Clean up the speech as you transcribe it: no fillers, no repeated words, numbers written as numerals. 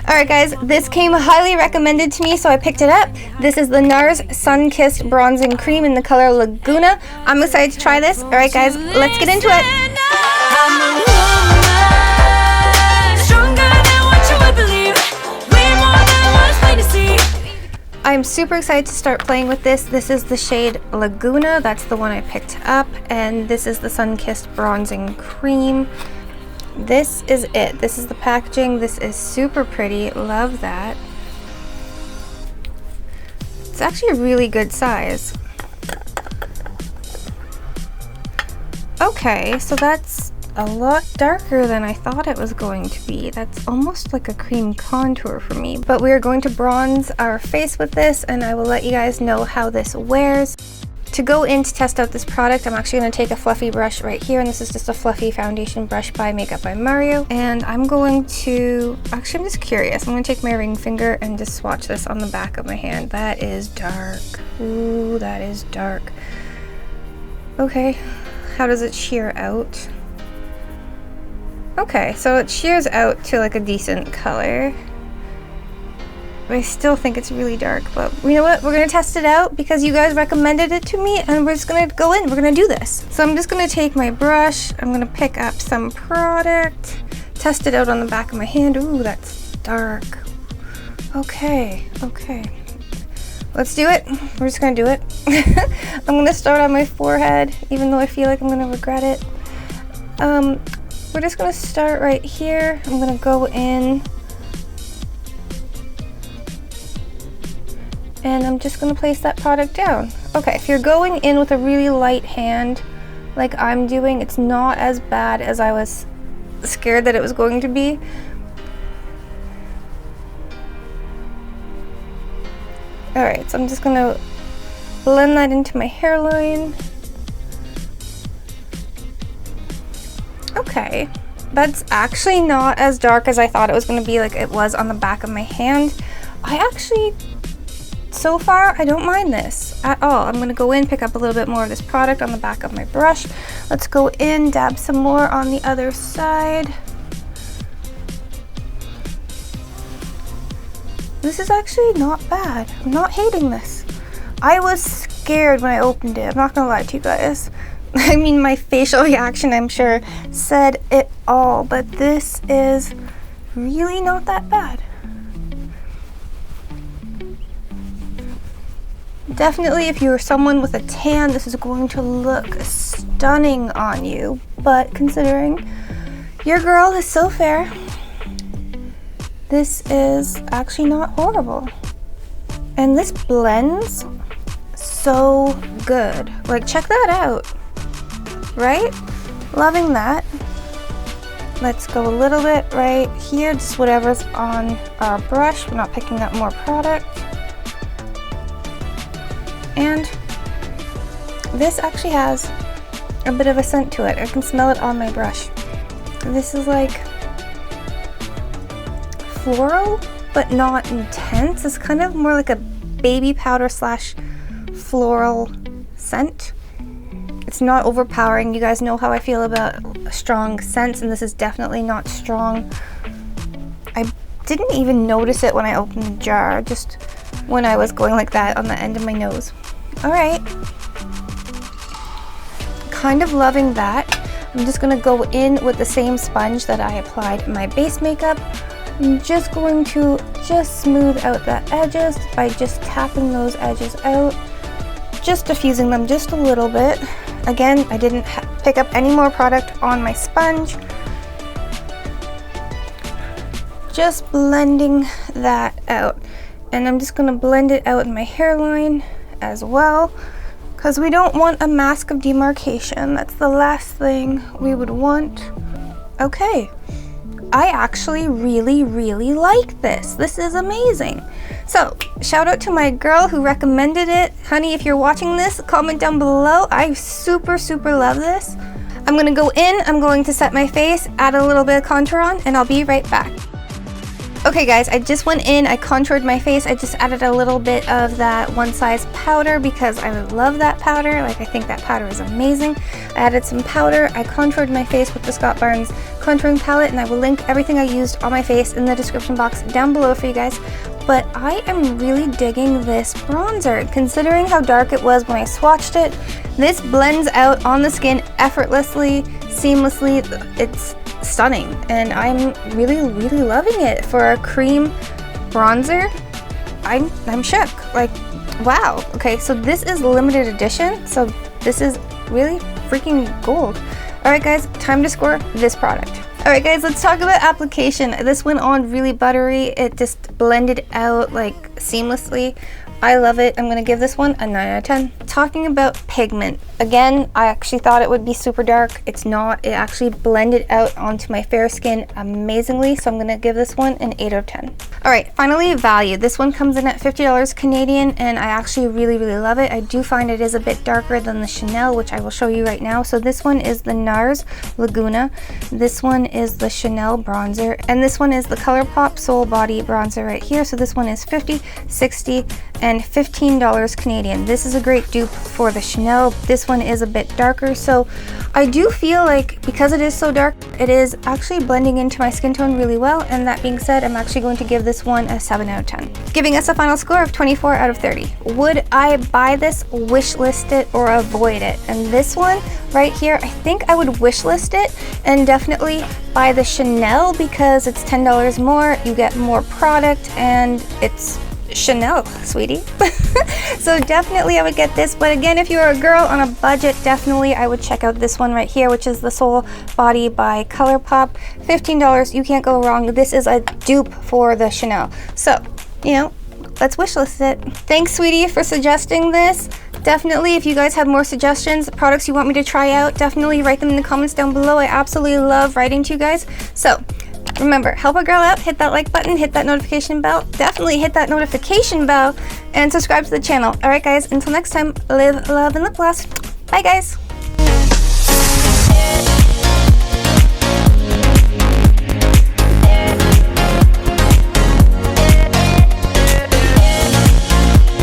Alright guys, this came highly recommended to me, so I picked it up. This is the NARS Sunkissed Bronzing Cream in the color Laguna. I'm excited to try this. Alright guys, let's get into it. I'm super excited to start playing with this. This is the shade Laguna. That's the one I picked up. And this is the Sunkissed Bronzing Cream. This is it. This is the packaging. This is super pretty. Love that. It's actually a really good size. Okay, so that's a lot darker than I thought it was going to be. That's almost like a cream contour for me. But we are going to bronze our face with this, and I will let you guys know how this wears. To go in to test out this product, I'm actually going to take a fluffy brush right here, and this is just a fluffy foundation brush by Makeup by Mario. And I'm going to, actually I'm just curious, I'm going to take my ring finger and just swatch this on the back of my hand. That is dark. Ooh, that is dark. Okay, how does it sheer out? Okay, so it shears out to like a decent color. I still think it's really dark, but you know what? We're gonna test it out because you guys recommended it to me, and we're just gonna go in. We're gonna do this. So I'm just gonna take my brush. I'm gonna pick up some product, test it out on the back of my hand. Ooh, that's dark. Okay, okay. Let's do it. We're just gonna do it. I'm gonna start on my forehead, even though I feel like I'm gonna regret it. We're just gonna start right here. I'm gonna go in, and I'm just gonna place that product down. Okay, if you're going in with a really light hand, like I'm doing, it's not as bad as I was scared that it was going to be. All right, so I'm just gonna blend that into my hairline. Okay, that's actually not as dark as I thought it was going to be, like it was on the back of my hand. I actually, so far, I don't mind this at all. I'm going to go in, pick up a little bit more of this product on the back of my brush. Let's go in, dab some more on the other side. This is actually not bad. I'm not hating this. I was scared when I opened it. I'm not going to lie to you guys. I mean, my facial reaction, I'm sure, said it all, but this is really not that bad. Definitely, if you're someone with a tan, this is going to look stunning on you, but considering your girl is so fair, this is actually not horrible. And this blends so good. Like, check that out. Right? Loving that. Let's go a little bit right here, just whatever's on our brush. We're not picking up more product. And this actually has a bit of a scent to it. I can smell it on my brush. This is like floral, but not intense. It's kind of more like a baby powder slash floral scent. It's not overpowering. You guys know how I feel about strong scents, and this is definitely not strong. I didn't even notice it when I opened the jar, just when I was going like that on the end of my nose. All right. Kind of loving that. I'm just gonna go in with the same sponge that I applied my base makeup. I'm just going to smooth out the edges by just tapping those edges out, just diffusing them just a little bit. Again, I didn't pick up any more product on my sponge. Just blending that out. And I'm just gonna blend it out in my hairline as well, because we don't want a mask of demarcation. That's the last thing we would want. Okay, I actually really like this. This is amazing. So, shout out to my girl who recommended it. Honey, if you're watching this, comment down below. I super love this. I'm gonna go in, I'm going to set my face, add a little bit of contour on, and I'll be right back. Okay guys, I just went in, I contoured my face. I just added a little bit of that One Size powder because I love that powder. Like, I think that powder is amazing. I added some powder. I contoured my face with the Scott Barnes contouring palette, and I will link everything I used on my face in the description box down below for you guys. But I am really digging this bronzer. Considering how dark it was when I swatched it, this blends out on the skin effortlessly, seamlessly. It's stunning, and I'm really loving it for a cream bronzer. I'm shook. Like, wow. Okay, so this is limited edition, so this is really freaking gold. All right guys, time to score this product. All right guys, let's talk about application. This went on really buttery. It just blended out like seamlessly. I love it. I'm gonna give this one a 9 out of 10. Talking about pigment, again, I actually thought it would be super dark. It's not. It actually blended out onto my fair skin amazingly, so I'm gonna give this one an 8 out of 10. All right, finally, value. This one comes in at $50 Canadian, and I actually really love it. I do find it is a bit darker than the Chanel, which I will show you right now. So this one is the NARS Laguna. This one is the Chanel bronzer, and this one is the Colourpop Soul Body bronzer right here. So this one is $50, $60, and $15 Canadian. This is a great dupe for the Chanel. This one is a bit darker, so I do feel like because it is so dark, it is actually blending into my skin tone really well. And that being said, I'm actually going to give this one a 7 out of 10, giving us a final score of 24 out of 30. Would I buy this, wish list it, or avoid it? And this one right here, I think I would wish list it and definitely buy the Chanel because it's $10 more, you get more product, and it's Chanel, sweetie. So definitely I would get this, but again, if you're a girl on a budget, definitely I would check out this one right here, which is the Soul Body by Colourpop. $15, you can't go wrong. This is a dupe for the Chanel, so you know, let's wishlist it. Thanks, sweetie, for suggesting this. Definitely, if you guys have more suggestions, products you want me to try out, definitely write them in the comments down below. I absolutely love writing to you guys. So remember, help a girl out, hit that like button, hit that notification bell, definitely hit that notification bell, and subscribe to the channel. All right guys, until next time, live, love, and lip gloss. Bye guys.